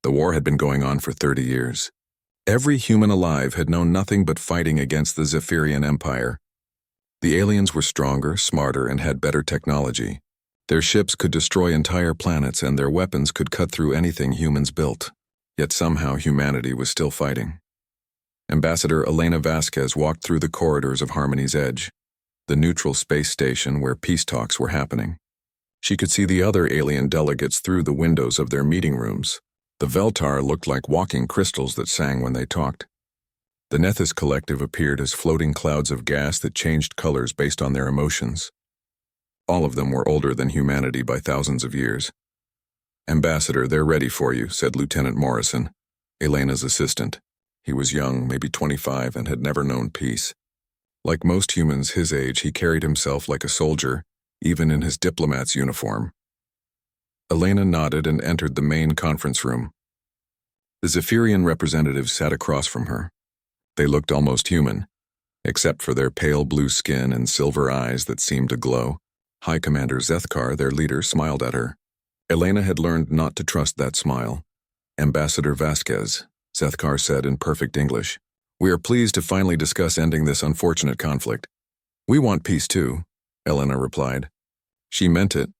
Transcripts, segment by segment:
The war had been going on for 30 years. Every human alive had known nothing but fighting against the Zephyrian Empire. The aliens were stronger, smarter, and had better technology. Their ships could destroy entire planets and their weapons could cut through anything humans built. Yet somehow humanity was still fighting. Ambassador Elena Vasquez walked through the corridors of Harmony's Edge, the neutral space station where peace talks were happening. She could see the other alien delegates through the windows of their meeting rooms. The Veltar looked like walking crystals that sang when they talked. The Nethys Collective appeared as floating clouds of gas that changed colors based on their emotions. All of them were older than humanity by thousands of years. "Ambassador, they're ready for you," said Lieutenant Morrison, Elena's assistant. He was young, maybe 25, and had never known peace. Like most humans his age, he carried himself like a soldier, even in his diplomat's uniform. Elena nodded and entered the main conference room. The Zephyrian representatives sat across from her. They looked almost human, except for their pale blue skin and silver eyes that seemed to glow. High Commander Zethkar, their leader, smiled at her. Elena had learned not to trust that smile. "Ambassador Vasquez," Zethkar said in perfect English, "we are pleased to finally discuss ending this unfortunate conflict." "We want peace too," Elena replied. She meant it,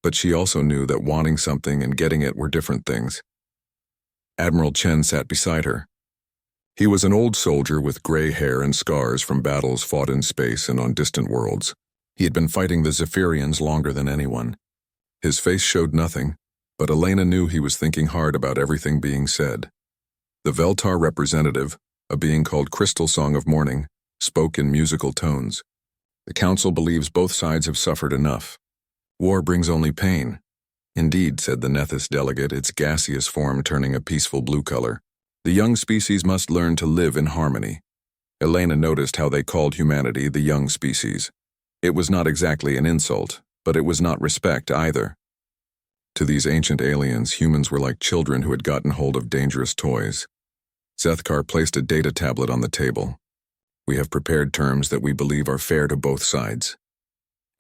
but she also knew that wanting something and getting it were different things. Admiral Chen sat beside her. He was an old soldier with gray hair and scars from battles fought in space and on distant worlds. He had been fighting the Zephyrians longer than anyone. His face showed nothing, but Elena knew he was thinking hard about everything being said. The Veltar representative, a being called Crystal Song of Morning, spoke in musical tones. "The Council believes both sides have suffered enough. War brings only pain." "Indeed," said the Nethys delegate, its gaseous form turning a peaceful blue color. "The young species must learn to live in harmony." Elena noticed how they called humanity the young species. It was not exactly an insult, but it was not respect either. To these ancient aliens, humans were like children who had gotten hold of dangerous toys. Zethkar placed a data tablet on the table. "We have prepared terms that we believe are fair to both sides."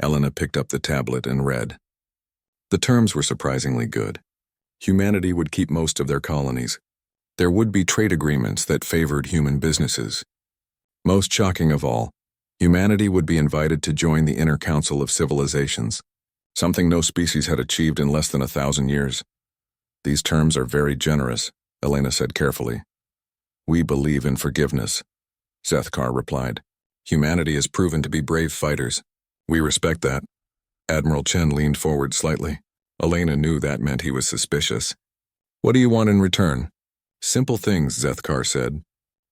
Elena picked up the tablet and read. The terms were surprisingly good. Humanity would keep most of their colonies. There would be trade agreements that favored human businesses. Most shocking of all, humanity would be invited to join the Inner Council of Civilizations, something no species had achieved in less than 1,000 years. "These terms are very generous," Elena said carefully. "We believe in forgiveness," Zethkar replied. "Humanity has proven to be brave fighters. We respect that." Admiral Chen leaned forward slightly. Elena knew that meant he was suspicious. "What do you want in return?" "Simple things," Zethkar said.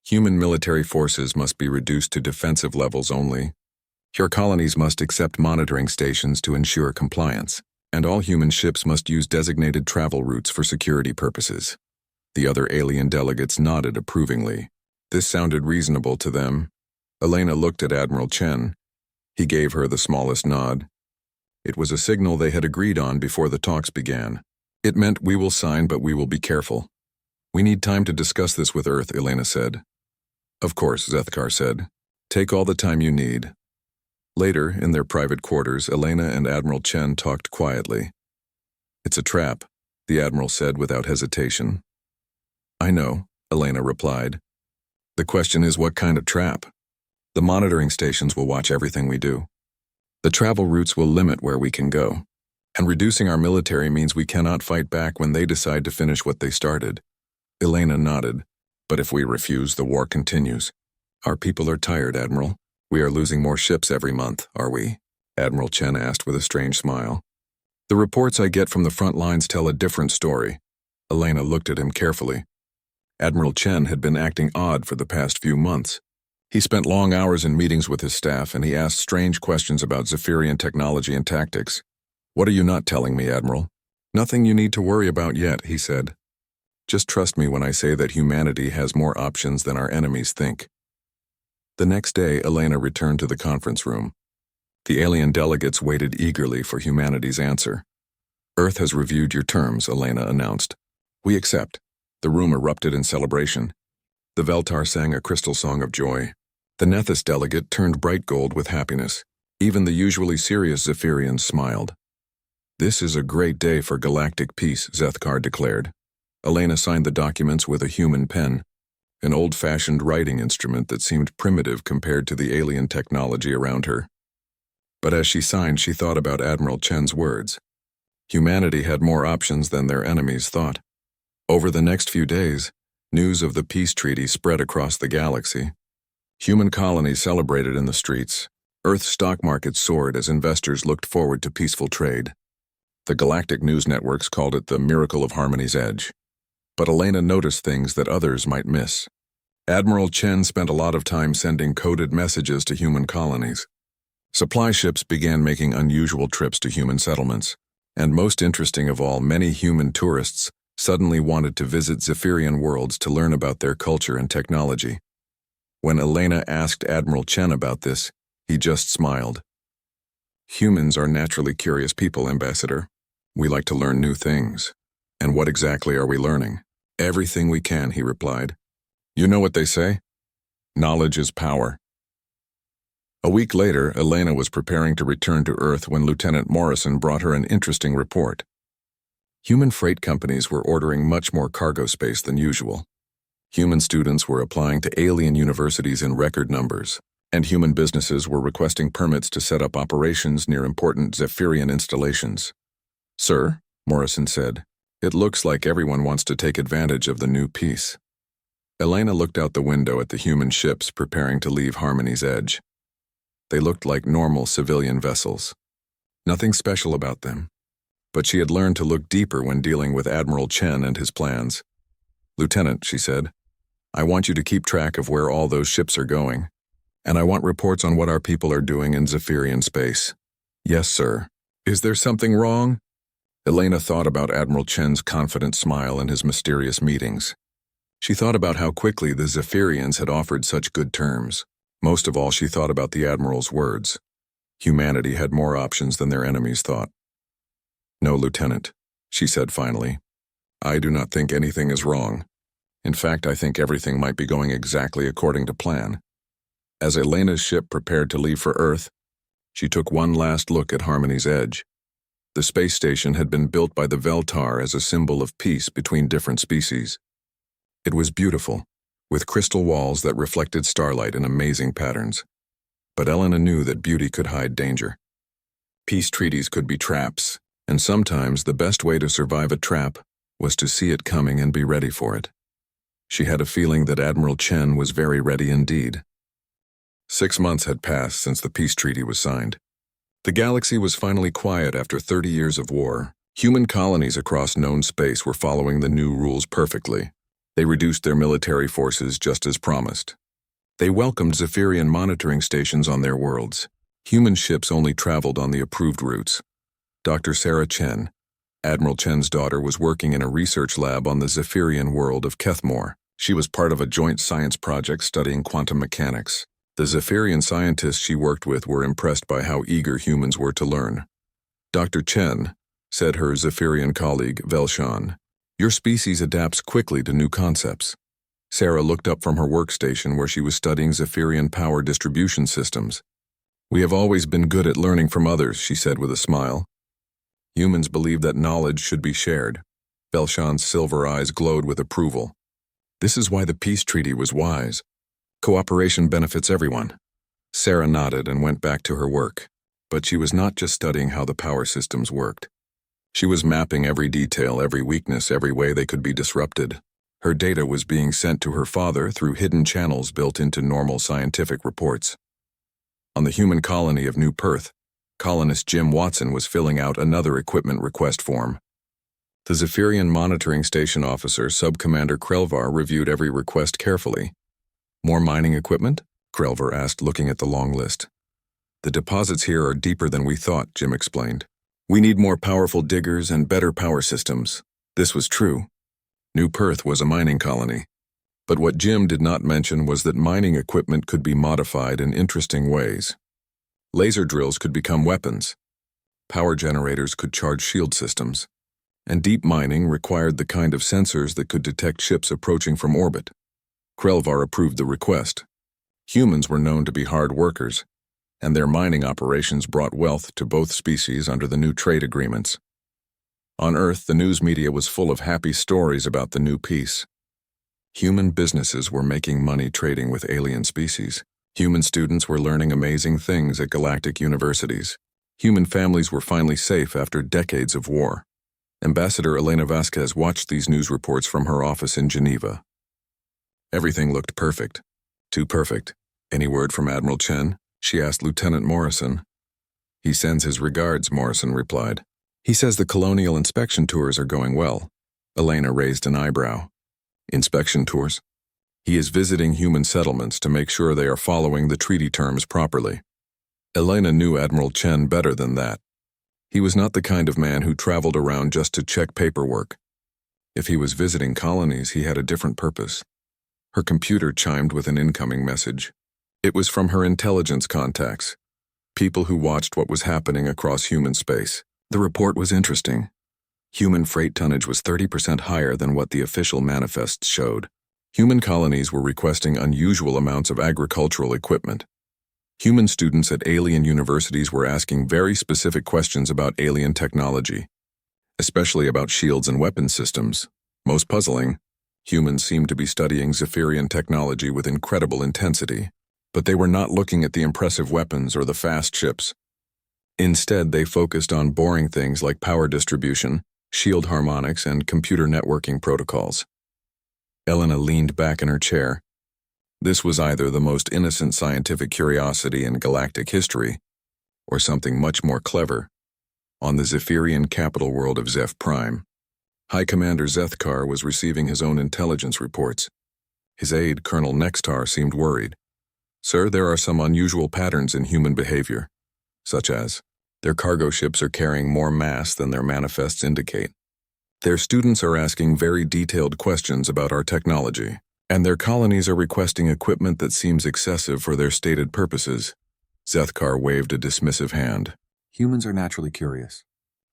"Human military forces must be reduced to defensive levels only. Your colonies must accept monitoring stations to ensure compliance, and all human ships must use designated travel routes for security purposes." The other alien delegates nodded approvingly. This sounded reasonable to them. Elena looked at Admiral Chen. He gave her the smallest nod. It was a signal they had agreed on before the talks began. It meant, "We will sign, but we will be careful." "We need time to discuss this with Earth," Elena said. "Of course," Zethkar said. "Take all the time you need." Later, in their private quarters, Elena and Admiral Chen talked quietly. "It's a trap," the Admiral said without hesitation. "I know," Elena replied. "The question is, what kind of trap? The monitoring stations will watch everything we do. The travel routes will limit where we can go. And reducing our military means we cannot fight back when they decide to finish what they started." Elena nodded. "But if we refuse, the war continues." "Our people are tired, Admiral. We are losing more ships every month, are we?" Admiral Chen asked with a strange smile. "The reports I get from the front lines tell a different story." Elena looked at him carefully. Admiral Chen had been acting odd for the past few months. He spent long hours in meetings with his staff, and he asked strange questions about Zephyrian technology and tactics. "What are you not telling me, Admiral?" "Nothing you need to worry about yet," he said. "Just trust me when I say that humanity has more options than our enemies think." The next day, Elena returned to the conference room. The alien delegates waited eagerly for humanity's answer. "Earth has reviewed your terms," Elena announced. "We accept." The room erupted in celebration. The Veltar sang a crystal song of joy. The Nethys delegate turned bright gold with happiness. Even the usually serious Zephyrians smiled. "This is a great day for galactic peace," Zethkar declared. Elena signed the documents with a human pen, an old-fashioned writing instrument that seemed primitive compared to the alien technology around her. But as she signed, she thought about Admiral Chen's words. Humanity had more options than their enemies thought. Over the next few days, news of the peace treaty spread across the galaxy. Human colonies celebrated in the streets. Earth's stock market soared as investors looked forward to peaceful trade. The galactic news networks called it the miracle of Harmony's Edge. But Elena noticed things that others might miss. Admiral Chen spent a lot of time sending coded messages to human colonies. Supply ships began making unusual trips to human settlements. And most interesting of all, many human tourists suddenly wanted to visit Zephyrian worlds to learn about their culture and technology. When Elena asked Admiral Chen about this, he just smiled. Humans are naturally curious people, Ambassador. We like to learn new things. And what exactly are we learning? Everything we can, he replied. You know what they say? Knowledge is power. A week later, Elena was preparing to return to Earth when Lieutenant Morrison brought her an interesting report. Human freight companies were ordering much more cargo space than usual. Human students were applying to alien universities in record numbers, and human businesses were requesting permits to set up operations near important Zephyrian installations. Sir, Morrison said, it looks like everyone wants to take advantage of the new peace. Elena looked out the window at the human ships preparing to leave Harmony's Edge. They looked like normal civilian vessels. Nothing special about them. But she had learned to look deeper when dealing with Admiral Chen and his plans. Lieutenant, she said, I want you to keep track of where all those ships are going, and I want reports on what our people are doing in Zephyrian space. Yes, sir. Is there something wrong? Elena thought about Admiral Chen's confident smile and his mysterious meetings. She thought about how quickly the Zephyrians had offered such good terms. Most of all, she thought about the Admiral's words. Humanity had more options than their enemies thought. No, Lieutenant, she said finally. I do not think anything is wrong. In fact, I think everything might be going exactly according to plan. As Elena's ship prepared to leave for Earth, she took one last look at Harmony's Edge. The space station had been built by the Veltar as a symbol of peace between different species. It was beautiful, with crystal walls that reflected starlight in amazing patterns. But Elena knew that beauty could hide danger. Peace treaties could be traps, and sometimes the best way to survive a trap was to see it coming and be ready for it. She had a feeling that Admiral Chen was very ready indeed. 6 months had passed since the peace treaty was signed. The galaxy was finally quiet after 30 years of war. Human colonies across known space were following the new rules perfectly. They reduced their military forces just as promised. They welcomed Zephyrian monitoring stations on their worlds. Human ships only traveled on the approved routes. Dr. Sarah Chen, Admiral Chen's daughter, was working in a research lab on the Zephyrian world of Kethmore. She was part of a joint science project studying quantum mechanics. The Zephyrian scientists she worked with were impressed by how eager humans were to learn. Dr. Chen, said her Zephyrian colleague, Velshan, your species adapts quickly to new concepts. Sarah looked up from her workstation where she was studying Zephyrian power distribution systems. We have always been good at learning from others, she said with a smile. Humans believe that knowledge should be shared. Velshan's silver eyes glowed with approval. This is why the peace treaty was wise. Cooperation benefits everyone. Sarah nodded and went back to her work. But she was not just studying how the power systems worked. She was mapping every detail, every weakness, every way they could be disrupted. Her data was being sent to her father through hidden channels built into normal scientific reports. On the human colony of New Perth, colonist Jim Watson was filling out another equipment request form. The Zephyrian monitoring station officer, Subcommander Krelvar, reviewed every request carefully. More mining equipment? Krelvar asked, looking at the long list. The deposits here are deeper than we thought, Jim explained. We need more powerful diggers and better power systems. This was true. New Perth was a mining colony. But what Jim did not mention was that mining equipment could be modified in interesting ways. Laser drills could become weapons. Power generators could charge shield systems. And deep mining required the kind of sensors that could detect ships approaching from orbit. Krelvar approved the request. Humans were known to be hard workers, and their mining operations brought wealth to both species under the new trade agreements. On Earth, the news media was full of happy stories about the new peace. Human businesses were making money trading with alien species. Human students were learning amazing things at galactic universities. Human families were finally safe after decades of war. Ambassador Elena Vasquez watched these news reports from her office in Geneva. Everything looked perfect. Too perfect. Any word from Admiral Chen? She asked Lieutenant Morrison. He sends his regards, Morrison replied. He says the colonial inspection tours are going well. Elena raised an eyebrow. Inspection tours? He is visiting human settlements to make sure they are following the treaty terms properly. Elena knew Admiral Chen better than that. He was not the kind of man who traveled around just to check paperwork. If he was visiting colonies, he had a different purpose. Her computer chimed with an incoming message. It was from her intelligence contacts, people who watched what was happening across human space. The report was interesting. Human freight tonnage was 30% higher than what the official manifests showed. Human colonies were requesting unusual amounts of agricultural equipment. Human students at alien universities were asking very specific questions about alien technology, especially about shields and weapon systems. Most puzzling, humans seemed to be studying Zephyrian technology with incredible intensity, but they were not looking at the impressive weapons or the fast ships. Instead, they focused on boring things like power distribution, shield harmonics, and computer networking protocols. Elena leaned back in her chair. This was either the most innocent scientific curiosity in galactic history, or something much more clever. On the Zephyrian capital world of Zeph Prime, High Commander Zethkar was receiving his own intelligence reports. His aide, Colonel Nextar, seemed worried. Sir, there are some unusual patterns in human behavior, such as their cargo ships are carrying more mass than their manifests indicate. Their students are asking very detailed questions about our technology, and their colonies are requesting equipment that seems excessive for their stated purposes. Zethkar waved a dismissive hand. Humans are naturally curious,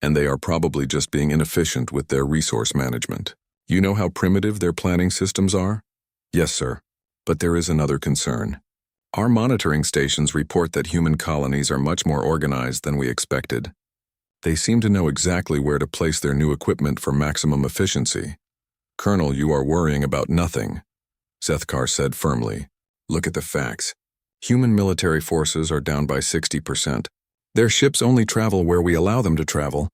and they are probably just being inefficient with their resource management. You know how primitive their planning systems are? Yes, sir. But there is another concern. Our monitoring stations report that human colonies are much more organized than we expected. They seem to know exactly where to place their new equipment for maximum efficiency. Colonel, you are worrying about nothing, Zethkar said firmly. Look at the facts. Human military forces are down by 60%. Their ships only travel where we allow them to travel.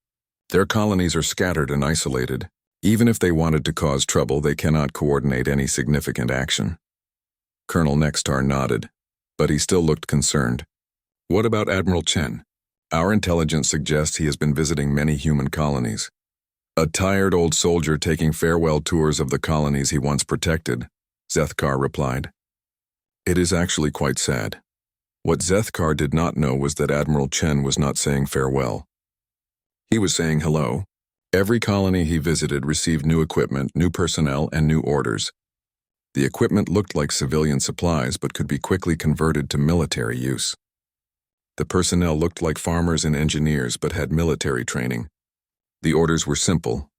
Their colonies are scattered and isolated. Even if they wanted to cause trouble, they cannot coordinate any significant action. Colonel Nextar nodded, but he still looked concerned. What about Admiral Chen? Our intelligence suggests he has been visiting many human colonies. A tired old soldier taking farewell tours of the colonies he once protected, Zethkar replied. It is actually quite sad. What Zethkar did not know was that Admiral Chen was not saying farewell. He was saying hello. Every colony he visited received new equipment, new personnel, and new orders. The equipment looked like civilian supplies but could be quickly converted to military use. The personnel looked like farmers and engineers but had military training. The orders were simple.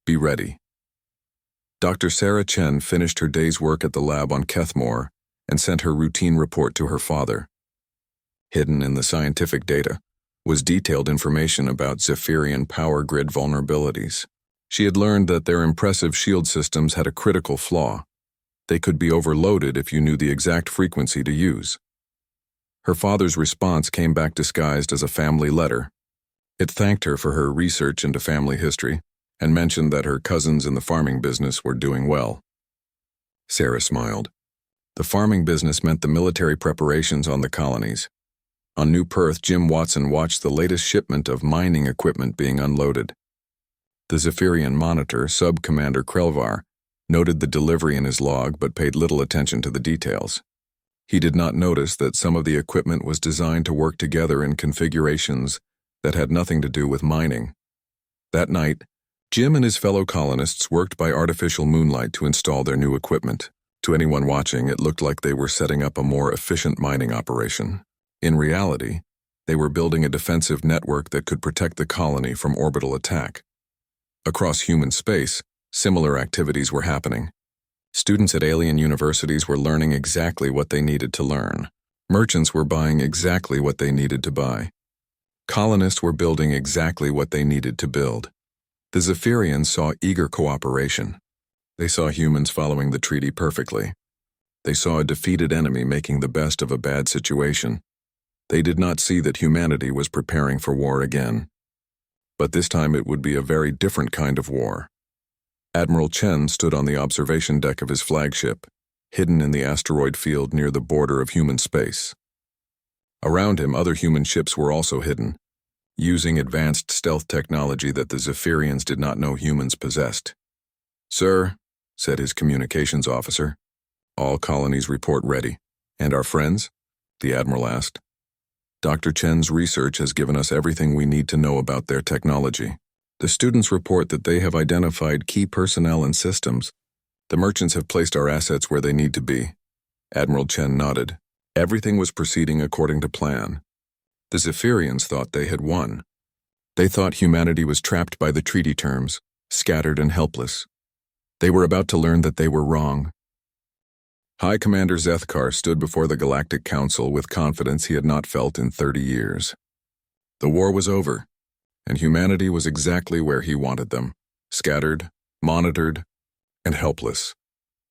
Be ready. Dr. Sarah Chen finished her day's work at the lab on Kethmore and sent her routine report to her father. Hidden in the scientific data was detailed information about Zephyrian power grid vulnerabilities. She had learned that their impressive shield systems had a critical flaw. They could be overloaded if you knew the exact frequency to use. Her father's response came back disguised as a family letter. It thanked her for her research into family history and mentioned that her cousins in the farming business were doing well. Sarah smiled. The farming business meant the military preparations on the colonies. On New Perth, Jim Watson watched the latest shipment of mining equipment being unloaded. The Zephyrian monitor, Sub-Commander Krelvar, noted the delivery in his log but paid little attention to the details. He did not notice that some of the equipment was designed to work together in configurations that had nothing to do with mining. That night, Jim and his fellow colonists worked by artificial moonlight to install their new equipment. To anyone watching, it looked like they were setting up a more efficient mining operation. In reality, they were building a defensive network that could protect the colony from orbital attack. Across human space, similar activities were happening. Students at alien universities were learning exactly what they needed to learn. Merchants were buying exactly what they needed to buy. Colonists were building exactly what they needed to build. The Zephyrians saw eager cooperation. They saw humans following the treaty perfectly. They saw a defeated enemy making the best of a bad situation. They did not see that humanity was preparing for war again. But this time it would be a very different kind of war. Admiral Chen stood on the observation deck of his flagship, hidden in the asteroid field near the border of human space. Around him, other human ships were also hidden, using advanced stealth technology that the Zephyrians did not know humans possessed. "Sir," said his communications officer, "all colonies report ready." "And our friends?" the Admiral asked. "Dr. Chen's research has given us everything we need to know about their technology. The students report that they have identified key personnel and systems. The merchants have placed our assets where they need to be." Admiral Chen nodded. Everything was proceeding according to plan. The Zephyrians thought they had won. They thought humanity was trapped by the treaty terms, scattered and helpless. They were about to learn that they were wrong. High Commander Zethkar stood before the Galactic Council with confidence he had not felt in 30 years. The war was over, and humanity was exactly where he wanted them, scattered, monitored, and helpless.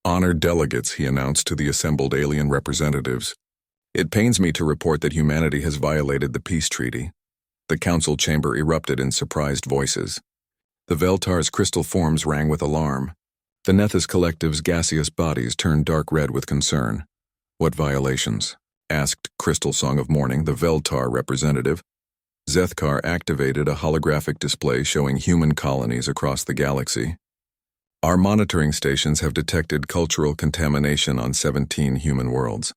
"Honored delegates," he announced to the assembled alien representatives. "It pains me to report that humanity has violated the peace treaty." The council chamber erupted in surprised voices. The Veltar's crystal forms rang with alarm. The Nethys Collective's gaseous bodies turned dark red with concern. "What violations?" asked Crystal Song of Morning, the Veltar representative. Zethkar activated a holographic display showing human colonies across the galaxy. "Our monitoring stations have detected cultural contamination on 17 human worlds.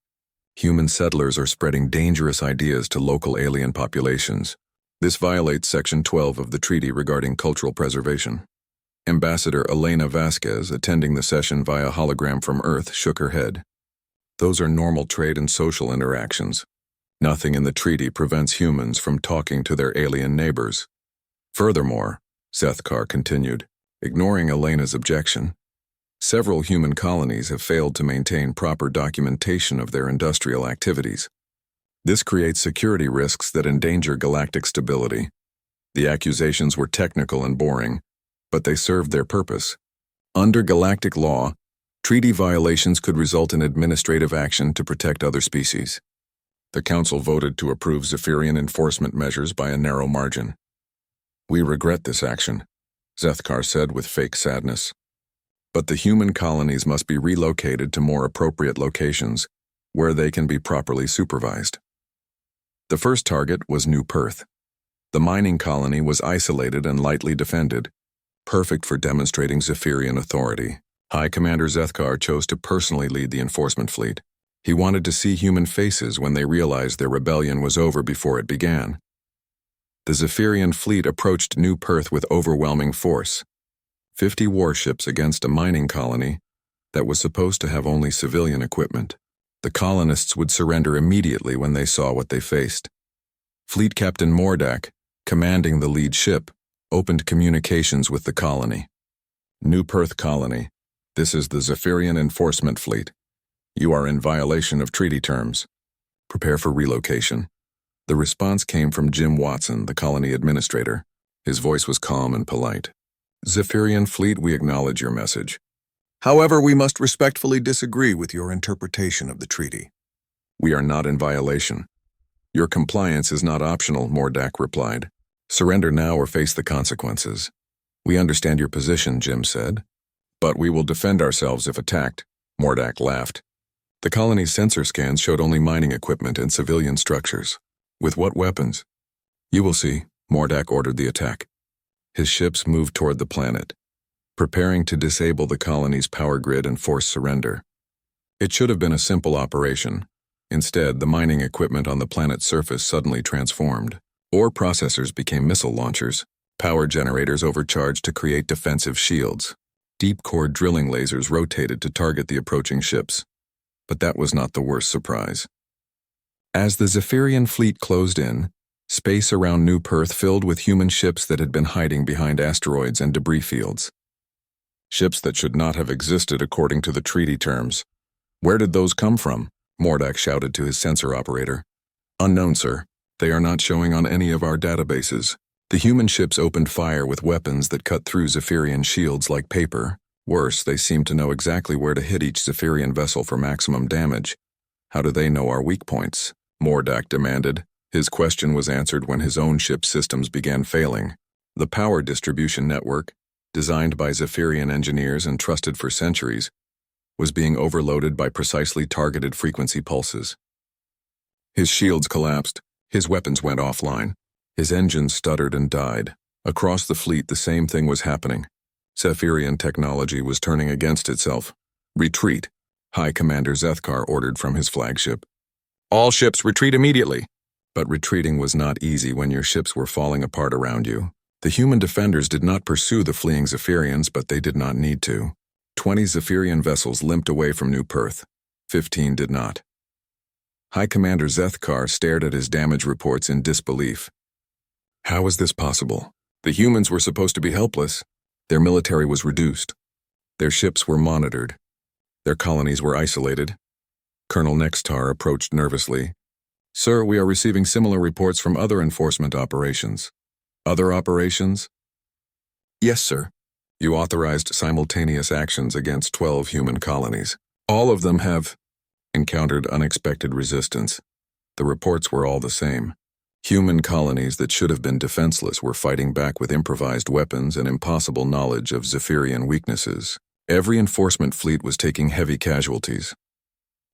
Human settlers are spreading dangerous ideas to local alien populations. This violates Section 12 of the treaty regarding cultural preservation." Ambassador Elena Vasquez, attending the session via hologram from Earth, shook her head. "Those are normal trade and social interactions. Nothing in the treaty prevents humans from talking to their alien neighbors. Furthermore," Zethkar continued, ignoring Elena's objection, "several human colonies have failed to maintain proper documentation of their industrial activities. This creates security risks that endanger galactic stability. The accusations were technical and boring, but they served their purpose. Under galactic law, treaty violations could result in administrative action to protect other species." The Council voted to approve Zephyrian enforcement measures by a narrow margin. "We regret this action," Zethkar said with fake sadness. "But the human colonies must be relocated to more appropriate locations, where they can be properly supervised." The first target was New Perth. The mining colony was isolated and lightly defended, perfect for demonstrating Zephyrian authority. High Commander Zethkar chose to personally lead the enforcement fleet. He wanted to see human faces when they realized their rebellion was over before it began. The Zephyrian fleet approached New Perth with overwhelming force. 50 warships against a mining colony that was supposed to have only civilian equipment. The colonists would surrender immediately when they saw what they faced. Fleet Captain Mordak, commanding the lead ship, opened communications with the colony. "New Perth Colony, this is the Zephyrian Enforcement Fleet. You are in violation of treaty terms. Prepare for relocation." The response came from Jim Watson, the colony administrator. His voice was calm and polite. "Zephyrian Fleet, we acknowledge your message. However, we must respectfully disagree with your interpretation of the treaty. We are not in violation. Your compliance is not optional," Mordak replied. "Surrender now or face the consequences." "We understand your position," Jim said. "But we will defend ourselves if attacked," Mordak laughed. The colony's sensor scans showed only mining equipment and civilian structures. "With what weapons?" "You will see," Mordak ordered the attack. His ships moved toward the planet, preparing to disable the colony's power grid and force surrender. It should have been a simple operation. Instead, the mining equipment on the planet's surface suddenly transformed. Ore processors became missile launchers, power generators overcharged to create defensive shields. Deep-core drilling lasers rotated to target the approaching ships. But that was not the worst surprise. As the Zephyrian fleet closed in, space around New Perth filled with human ships that had been hiding behind asteroids and debris fields. Ships that should not have existed according to the treaty terms. "Where did those come from?" Mordak shouted to his sensor operator. "Unknown, sir. They are not showing on any of our databases." The human ships opened fire with weapons that cut through Zephyrian shields like paper. Worse, they seemed to know exactly where to hit each Zephyrian vessel for maximum damage. How do they know our weak points? Mordak demanded. His question was answered when his own ship's systems began failing. The power distribution network, designed by Zephyrian engineers and trusted for centuries, was being overloaded by precisely targeted frequency pulses. His shields collapsed, his weapons went offline, his engines stuttered and died. Across the fleet, the same thing was happening. Zephyrian technology was turning against itself. Retreat, High Commander Zethkar ordered from his flagship. All ships retreat immediately. But retreating was not easy when your ships were falling apart around you. The human defenders did not pursue the fleeing Zephyrians, but they did not need to. 20 Zephyrian vessels limped away from New Perth. 15 did not. High Commander Zethkar stared at his damage reports in disbelief. How is this possible? The humans were supposed to be helpless. Their military was reduced. Their ships were monitored. Their colonies were isolated. Colonel Nextar approached nervously. Sir, we are receiving similar reports from other enforcement operations. Other operations? Yes, sir. You authorized simultaneous actions against 12 human colonies. All of them have encountered unexpected resistance. The reports were all the same. Human colonies that should have been defenseless were fighting back with improvised weapons and impossible knowledge of Zephyrian weaknesses. Every enforcement fleet was taking heavy casualties.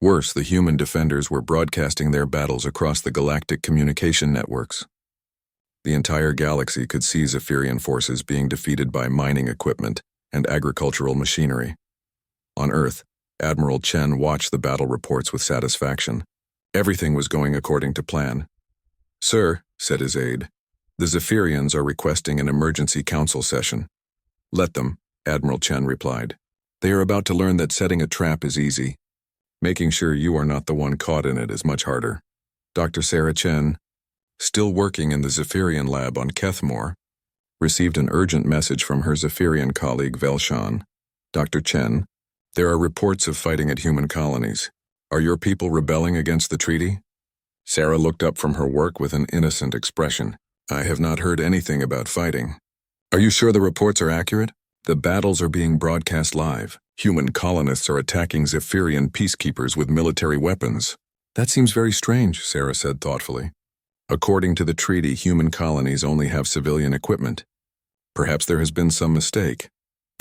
Worse, the human defenders were broadcasting their battles across the galactic communication networks. The entire galaxy could see Zephyrian forces being defeated by mining equipment and agricultural machinery. On Earth, Admiral Chen watched the battle reports with satisfaction. Everything was going according to plan. Sir, said his aide, the Zephyrians are requesting an emergency council session. Let them, Admiral Chen replied. They are about to learn that setting a trap is easy. Making sure you are not the one caught in it is much harder. Dr. Sarah Chen, still working in the Zephyrian lab on Kethmore, received an urgent message from her Zephyrian colleague Velshan. Dr. Chen, there are reports of fighting at human colonies. Are your people rebelling against the treaty? Sarah looked up from her work with an innocent expression. I have not heard anything about fighting. Are you sure the reports are accurate? The battles are being broadcast live. Human colonists are attacking Zephyrian peacekeepers with military weapons. That seems very strange, Sarah said thoughtfully. According to the treaty, human colonies only have civilian equipment. Perhaps there has been some mistake.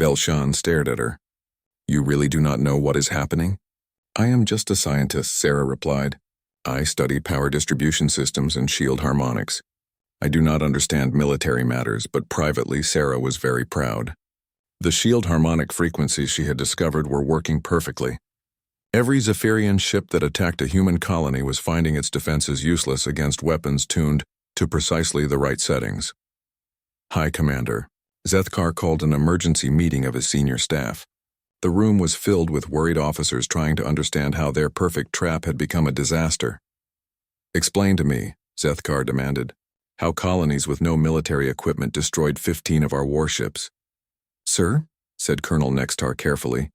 Velshan stared at her. You really do not know what is happening? I am just a scientist, Sarah replied. I study power distribution systems and shield harmonics. I do not understand military matters, but privately Sarah was very proud. The shield harmonic frequencies she had discovered were working perfectly. Every Zephyrian ship that attacked a human colony was finding its defenses useless against weapons tuned to precisely the right settings. High Commander, Zethkar called an emergency meeting of his senior staff. The room was filled with worried officers trying to understand how their perfect trap had become a disaster. Explain to me, Zethkar demanded, how colonies with no military equipment destroyed 15 of our warships. Sir, said Colonel Nextar carefully,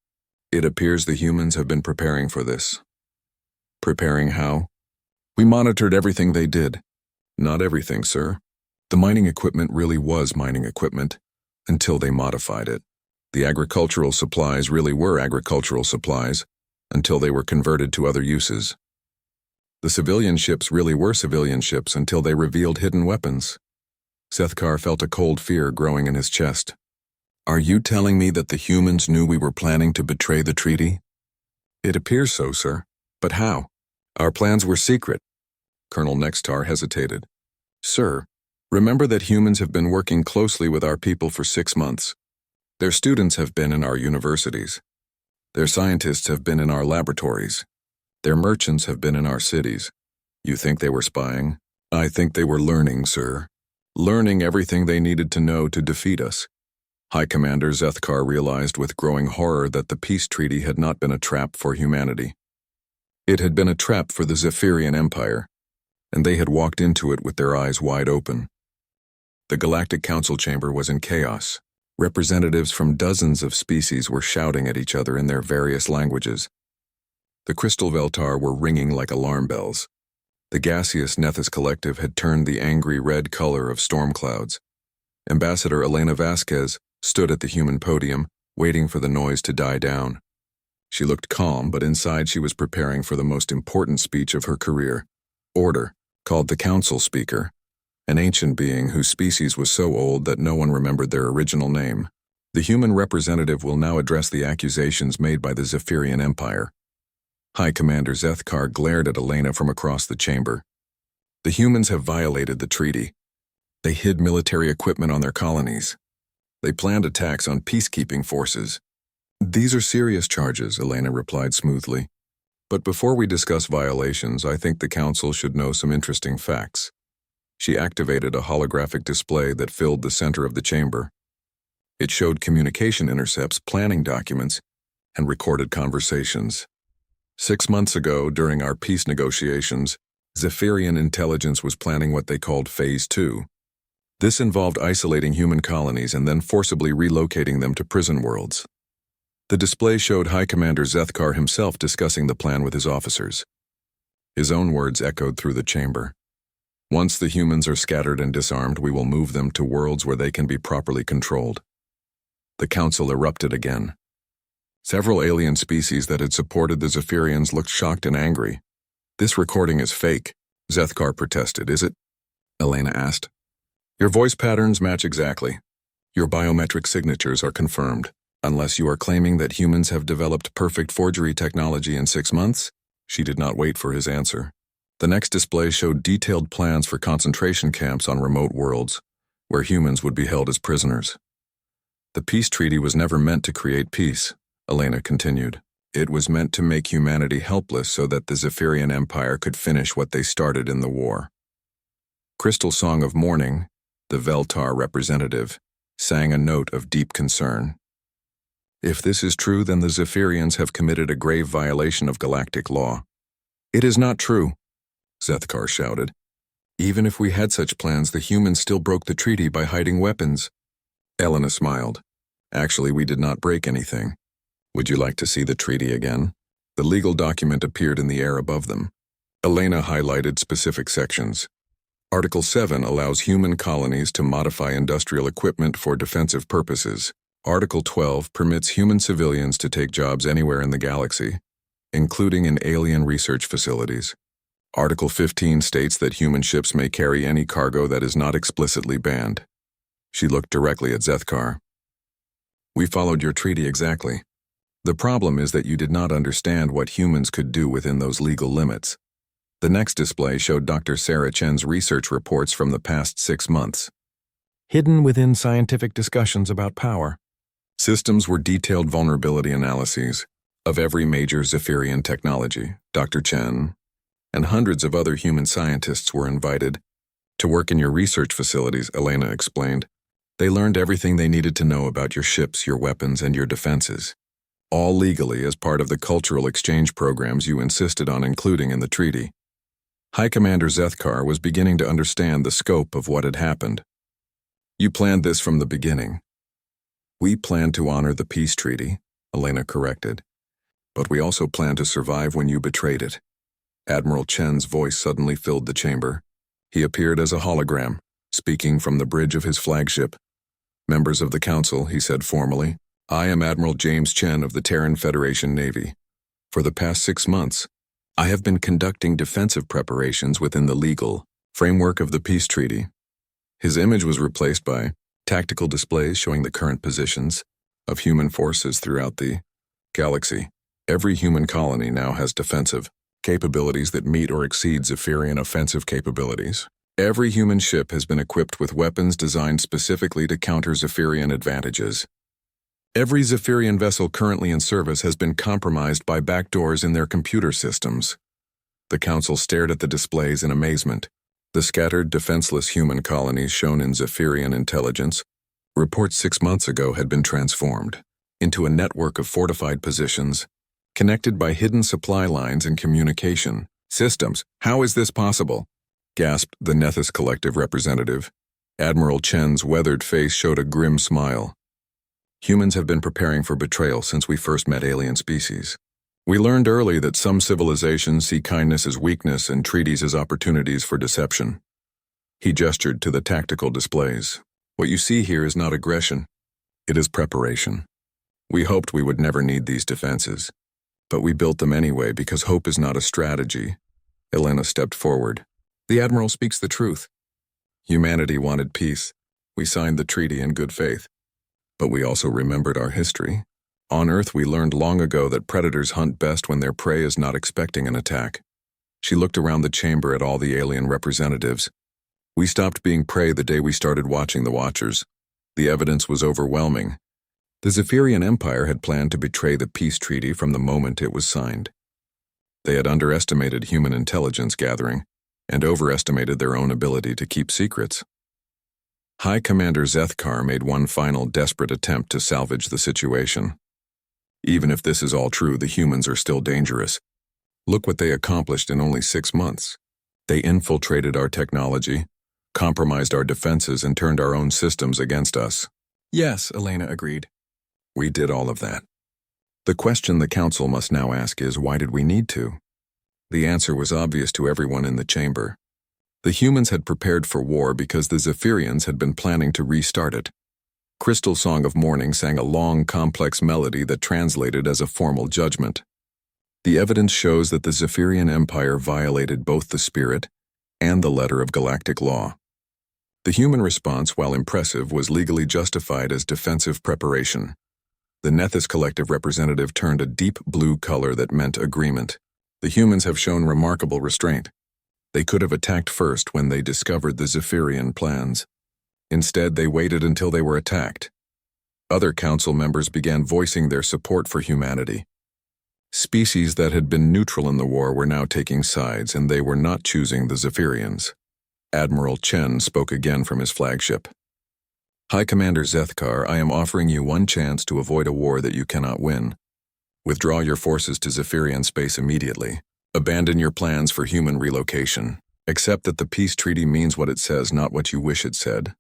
it appears the humans have been preparing for this. Preparing how? We monitored everything they did. Not everything, sir. The mining equipment really was mining equipment, until they modified it. The agricultural supplies really were agricultural supplies, until they were converted to other uses. The civilian ships really were civilian ships until they revealed hidden weapons. Zethkar felt a cold fear growing in his chest. Are you telling me that the humans knew we were planning to betray the treaty? It appears so, sir. But how? Our plans were secret. Colonel Nextar hesitated. Sir, remember that humans have been working closely with our people for 6 months. Their students have been in our universities. Their scientists have been in our laboratories. Their merchants have been in our cities. You think they were spying? I think they were learning, sir. Learning everything they needed to know to defeat us. High Commander Zethkar realized with growing horror that the peace treaty had not been a trap for humanity. It had been a trap for the Zephyrian Empire, and they had walked into it with their eyes wide open. The Galactic Council chamber was in chaos. Representatives from dozens of species were shouting at each other in their various languages. The Crystal Veltar were ringing like alarm bells. The gaseous Nethys Collective had turned the angry red color of storm clouds. Ambassador Elena Vasquez stood at the human podium, waiting for the noise to die down. She looked calm, but inside she was preparing for the most important speech of her career. Order, called the council speaker, an ancient being whose species was so old that no one remembered their original name. The human representative will now address the accusations made by the Zephyrian Empire. High Commander Zethkar glared at Elena from across the chamber. The humans have violated the treaty. They hid military equipment on their colonies. They planned attacks on peacekeeping forces. These are serious charges, Elena replied smoothly. But before we discuss violations, I think the council should know some interesting facts. She activated a holographic display that filled the center of the chamber. It showed communication intercepts, planning documents, and recorded conversations. 6 months ago, during our peace negotiations, Zephyrian intelligence was planning what they called Phase 2. This involved isolating human colonies and then forcibly relocating them to prison worlds. The display showed High Commander Zethkar himself discussing the plan with his officers. His own words echoed through the chamber. Once the humans are scattered and disarmed, we will move them to worlds where they can be properly controlled. The council erupted again. Several alien species that had supported the Zephyrians looked shocked and angry. This recording is fake, Zethkar protested. Is it? Elena asked. Your voice patterns match exactly. Your biometric signatures are confirmed. Unless you are claiming that humans have developed perfect forgery technology in 6 months? She did not wait for his answer. The next display showed detailed plans for concentration camps on remote worlds, where humans would be held as prisoners. The peace treaty was never meant to create peace, Elena continued. It was meant to make humanity helpless so that the Zephyrian Empire could finish what they started in the war. Crystal Song of Mourning, the Veltar representative, sang a note of deep concern. If this is true, then the Zephyrians have committed a grave violation of galactic law. It is not true, Zethkar shouted. Even if we had such plans, the humans still broke the treaty by hiding weapons. Elena smiled. Actually, we did not break anything. Would you like to see the treaty again? The legal document appeared in the air above them. Elena highlighted specific sections. Article 7 allows human colonies to modify industrial equipment for defensive purposes. Article 12 permits human civilians to take jobs anywhere in the galaxy, including in alien research facilities. Article 15 states that human ships may carry any cargo that is not explicitly banned. She looked directly at Zethkar. We followed your treaty exactly. The problem is that you did not understand what humans could do within those legal limits. The next display showed Dr. Sarah Chen's research reports from the past 6 months. Hidden within scientific discussions about power, systems were detailed vulnerability analyses of every major Zephyrian technology. Dr. Chen and hundreds of other human scientists were invited to work in your research facilities, Elena explained. They learned everything they needed to know about your ships, your weapons, and your defenses. All legally as part of the cultural exchange programs you insisted on including in the treaty. High Commander Zethkar was beginning to understand the scope of what had happened. You planned this from the beginning. We planned to honor the peace treaty, Elena corrected. But we also planned to survive when you betrayed it. Admiral Chen's voice suddenly filled the chamber. He appeared as a hologram, speaking from the bridge of his flagship. Members of the council, he said formally, I am Admiral James Chen of the Terran Federation Navy. For the past 6 months, I have been conducting defensive preparations within the legal framework of the peace treaty. His image was replaced by tactical displays showing the current positions of human forces throughout the galaxy. Every human colony now has defensive capabilities that meet or exceed Zephyrian offensive capabilities. Every human ship has been equipped with weapons designed specifically to counter Zephyrian advantages. Every Zephyrian vessel currently in service has been compromised by backdoors in their computer systems. The council stared at the displays in amazement. The scattered, defenseless human colonies shown in Zephyrian intelligence reports 6 months ago had been transformed into a network of fortified positions, connected by hidden supply lines and communication systems. How is this possible? Gasped the Nethys Collective representative. Admiral Chen's weathered face showed a grim smile. Humans have been preparing for betrayal since we first met alien species. We learned early that some civilizations see kindness as weakness and treaties as opportunities for deception. He gestured to the tactical displays. What you see here is not aggression. It is preparation. We hoped we would never need these defenses, but we built them anyway because hope is not a strategy. Elena stepped forward. The Admiral speaks the truth. Humanity wanted peace. We signed the treaty in good faith. But we also remembered our history. On Earth, we learned long ago that predators hunt best when their prey is not expecting an attack. She looked around the chamber at all the alien representatives. We stopped being prey the day we started watching the Watchers. The evidence was overwhelming. The Zephyrian Empire had planned to betray the peace treaty from the moment it was signed. They had underestimated human intelligence gathering and overestimated their own ability to keep secrets. High Commander Zethkar made one final desperate attempt to salvage the situation. Even if this is all true, the humans are still dangerous. Look what they accomplished in only 6 months. They infiltrated our technology, compromised our defenses, and turned our own systems against us. Yes, Elena agreed. We did all of that. The question the Council must now ask is, why did we need to? The answer was obvious to everyone in the chamber. The humans had prepared for war because the Zephyrians had been planning to restart it. Crystal Song of Morning sang a long, complex melody that translated as a formal judgment. The evidence shows that the Zephyrian Empire violated both the spirit and the letter of galactic law. The human response, while impressive, was legally justified as defensive preparation. The Nethys Collective representative turned a deep blue color that meant agreement. The humans have shown remarkable restraint. They could have attacked first when they discovered the Zephyrian plans. Instead, they waited until they were attacked. Other council members began voicing their support for humanity. Species that had been neutral in the war were now taking sides, and they were not choosing the Zephyrians. Admiral Chen spoke again from his flagship. High Commander Zethkar, I am offering you one chance to avoid a war that you cannot win. Withdraw your forces to Zephyrian space immediately. Abandon your plans for human relocation. Accept that the peace treaty means what it says, not what you wish it said.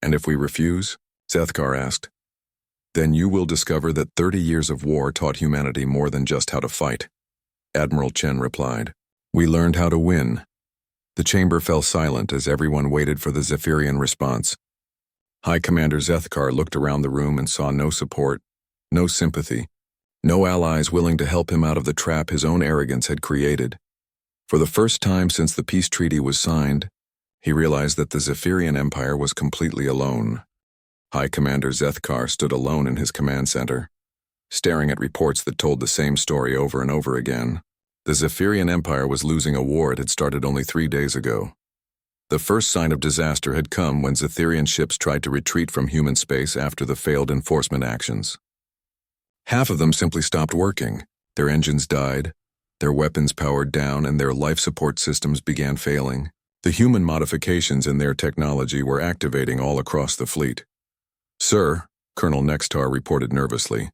And if we refuse, Zethkar asked, then you will discover that 30 years of war taught humanity more than just how to fight. Admiral Chen replied, we learned how to win. The chamber fell silent as everyone waited for the Zephyrian response. High Commander Zethkar looked around the room and saw no support, no sympathy, no allies willing to help him out of the trap his own arrogance had created. For the first time since the peace treaty was signed, he realized that the Zephyrian Empire was completely alone. High Commander Zethkar stood alone in his command center, staring at reports that told the same story over and over again. The Zephyrian Empire was losing a war it had started only 3 days ago. The first sign of disaster had come when Zetherian ships tried to retreat from human space after the failed enforcement actions. Half of them simply stopped working. Their engines died, their weapons powered down, and their life support systems began failing. The human modifications in their technology were activating all across the fleet. Sir, Colonel Nextar reported nervously,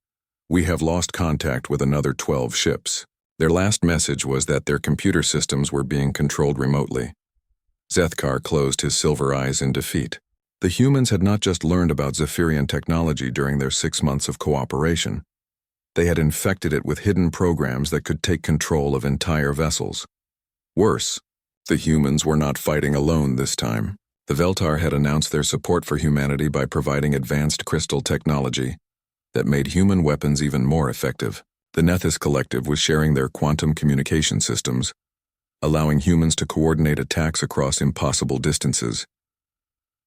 we have lost contact with another 12 ships. Their last message was that their computer systems were being controlled remotely. Zethkar closed his silver eyes in defeat. The humans had not just learned about Zephyrian technology during their 6 months of cooperation. They had infected it with hidden programs that could take control of entire vessels. Worse, the humans were not fighting alone this time. The Veltar had announced their support for humanity by providing advanced crystal technology that made human weapons even more effective. The Nethys Collective was sharing their quantum communication systems, allowing humans to coordinate attacks across impossible distances.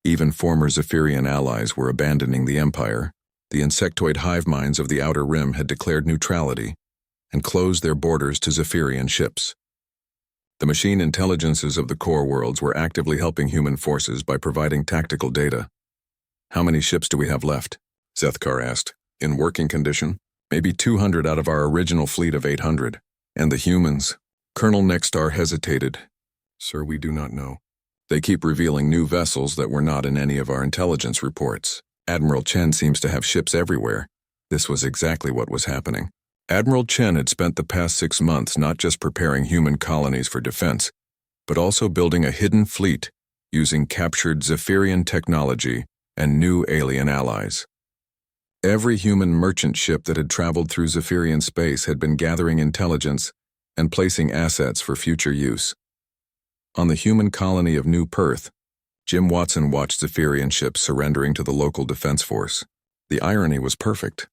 Even former Zephyrian allies were abandoning the Empire. The insectoid hive minds of the Outer Rim had declared neutrality and closed their borders to Zephyrian ships. The machine intelligences of the core worlds were actively helping human forces by providing tactical data. How many ships do we have left? Zethkar asked. In working condition? Maybe 200 out of our original fleet of 800. And the humans? Colonel Nextar hesitated. Sir, we do not know. They keep revealing new vessels that were not in any of our intelligence reports. Admiral Chen seems to have ships everywhere. This was exactly what was happening. Admiral Chen had spent the past 6 months not just preparing human colonies for defense, but also building a hidden fleet using captured Zephyrian technology and new alien allies. Every human merchant ship that had traveled through Zephyrian space had been gathering intelligence and placing assets for future use. On the human colony of New Perth, Jim Watson watched Zephyrian ships surrendering to the local defense force. The irony was perfect.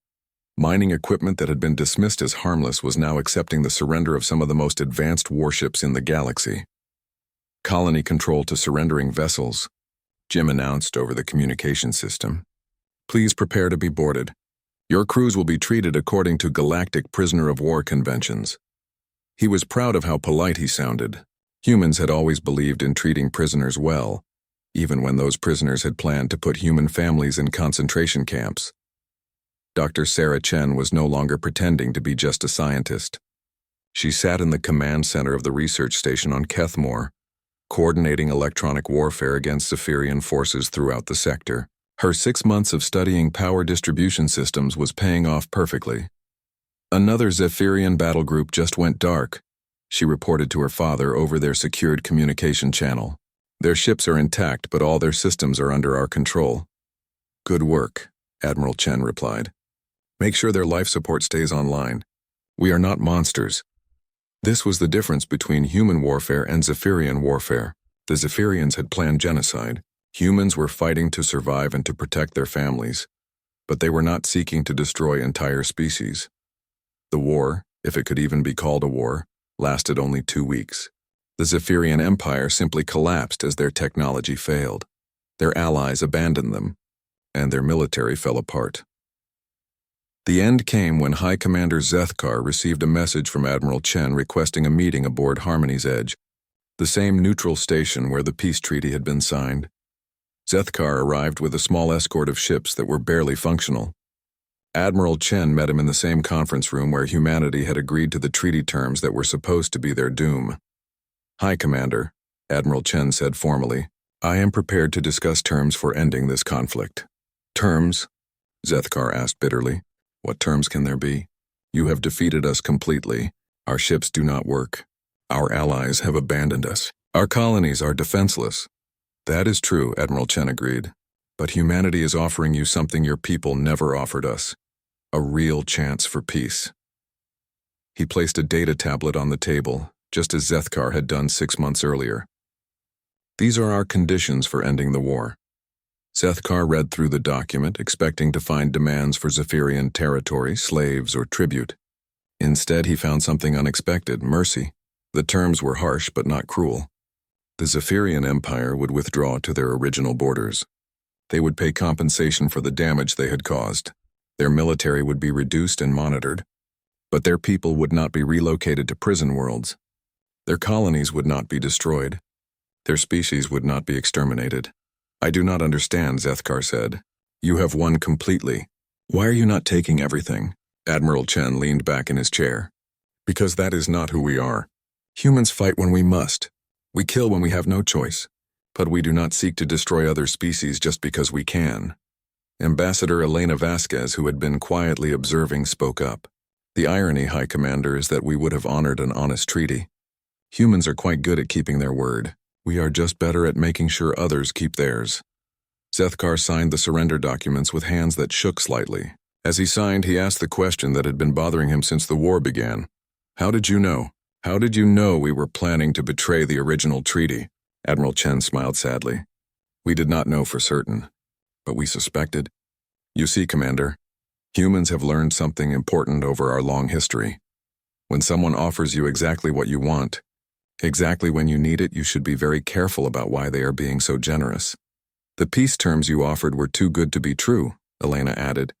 Mining equipment that had been dismissed as harmless was now accepting the surrender of some of the most advanced warships in the galaxy. Colony control to surrendering vessels, Jim announced over the communication system. Please prepare to be boarded. Your crews will be treated according to Galactic prisoner of war conventions. He was proud of how polite he sounded. Humans had always believed in treating prisoners well, even when those prisoners had planned to put human families in concentration camps. Dr. Sarah Chen was no longer pretending to be just a scientist. She sat in the command center of the research station on Kethmore, coordinating electronic warfare against Zephyrian forces throughout the sector. Her 6 months of studying power distribution systems was paying off perfectly. Another Zephyrian battle group just went dark, she reported to her father over their secured communication channel. Their ships are intact, but all their systems are under our control. Good work, Admiral Chen replied. Make sure their life support stays online. We are not monsters. This was the difference between human warfare and Zephyrian warfare. The Zephyrians had planned genocide. Humans were fighting to survive and to protect their families, but they were not seeking to destroy entire species. The war, if it could even be called a war, lasted only 2 weeks. The Zephyrian Empire simply collapsed as their technology failed. Their allies abandoned them, and their military fell apart. The end came when High Commander Zethkar received a message from Admiral Chen requesting a meeting aboard Harmony's Edge, the same neutral station where the peace treaty had been signed. Zethkar arrived with a small escort of ships that were barely functional. Admiral Chen met him in the same conference room where humanity had agreed to the treaty terms that were supposed to be their doom. High Commander, Admiral Chen said formally, I am prepared to discuss terms for ending this conflict. Terms? Zethkar asked bitterly. What terms can there be? You have defeated us completely. Our ships do not work. Our allies have abandoned us. Our colonies are defenseless. That is true, Admiral Chen agreed. But humanity is offering you something your people never offered us. A real chance for peace. He placed a data tablet on the table, just as Zethkar had done 6 months earlier. These are our conditions for ending the war. Zethkar read through the document, expecting to find demands for Zephyrian territory, slaves, or tribute. Instead, he found something unexpected: mercy. The terms were harsh but not cruel. The Zephyrian Empire would withdraw to their original borders. They would pay compensation for the damage they had caused. Their military would be reduced and monitored. But their people would not be relocated to prison worlds. Their colonies would not be destroyed. Their species would not be exterminated. I do not understand, Zethkar said. You have won completely. Why are you not taking everything? Admiral Chen leaned back in his chair. Because that is not who we are. Humans fight when we must. We kill when we have no choice. But we do not seek to destroy other species just because we can. Ambassador Elena Vasquez, who had been quietly observing, spoke up. The irony, High Commander, is that we would have honored an honest treaty. Humans are quite good at keeping their word. We are just better at making sure others keep theirs. Zethkar signed the surrender documents with hands that shook slightly. As he signed, he asked the question that had been bothering him since the war began. How did you know? How did you know we were planning to betray the original treaty? Admiral Chen smiled sadly. We did not know for certain, but we suspected. You see, Commander, humans have learned something important over our long history. When someone offers you exactly what you want, exactly when you need it, you should be very careful about why they are being so generous. The peace terms you offered were too good to be true, Elena added.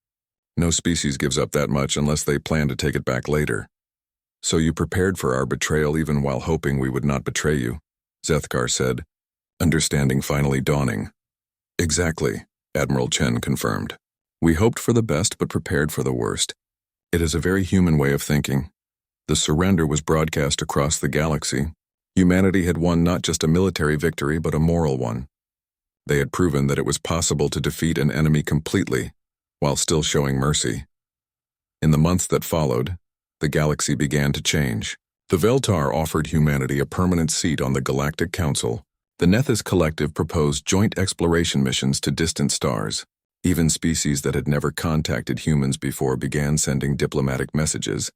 No species gives up that much unless they plan to take it back later. So you prepared for our betrayal even while hoping we would not betray you, Zethkar said, understanding finally dawning. Exactly, Admiral Chen confirmed. We hoped for the best but prepared for the worst. It is a very human way of thinking. The surrender was broadcast across the galaxy. Humanity had won not just a military victory but a moral one. They had proven that it was possible to defeat an enemy completely while still showing mercy. In the months that followed, the galaxy began to change. The Veltar offered humanity a permanent seat on the Galactic Council. The Nethys Collective proposed joint exploration missions to distant stars. Even species that had never contacted humans before began sending diplomatic messages.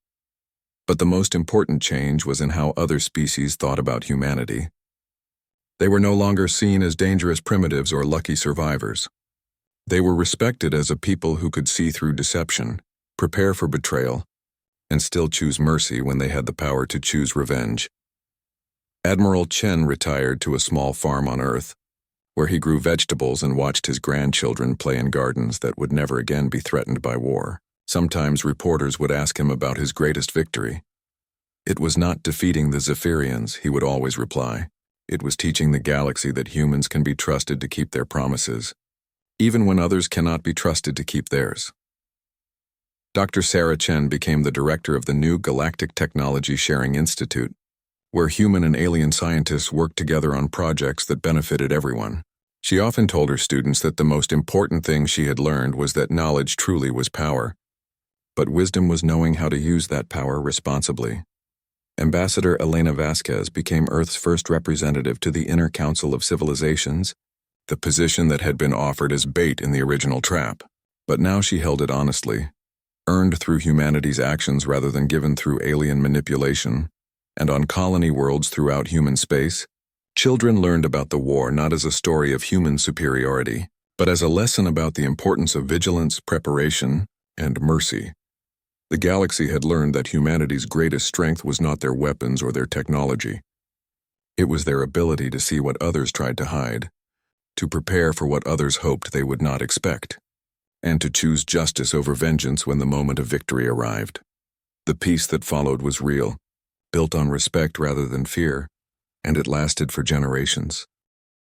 But the most important change was in how other species thought about humanity. They were no longer seen as dangerous primitives or lucky survivors. They were respected as a people who could see through deception, prepare for betrayal, and still choose mercy when they had the power to choose revenge. Admiral Chen retired to a small farm on Earth, where he grew vegetables and watched his grandchildren play in gardens that would never again be threatened by war. Sometimes reporters would ask him about his greatest victory. "It was not defeating the Zephyrians," he would always reply. "It was teaching the galaxy that humans can be trusted to keep their promises, even when others cannot be trusted to keep theirs." Dr. Sarah Chen became the director of the new Galactic Technology Sharing Institute, where human and alien scientists worked together on projects that benefited everyone. She often told her students that the most important thing she had learned was that knowledge truly was power, but wisdom was knowing how to use that power responsibly. Ambassador Elena Vasquez became Earth's first representative to the Inner Council of Civilizations, the position that had been offered as bait in the original trap. But now she held it honestly, earned through humanity's actions rather than given through alien manipulation, and on colony worlds throughout human space, children learned about the war not as a story of human superiority, but as a lesson about the importance of vigilance, preparation, and mercy. The galaxy had learned that humanity's greatest strength was not their weapons or their technology. It was their ability to see what others tried to hide, to prepare for what others hoped they would not expect, and to choose justice over vengeance when the moment of victory arrived. The peace that followed was real, built on respect rather than fear, and it lasted for generations.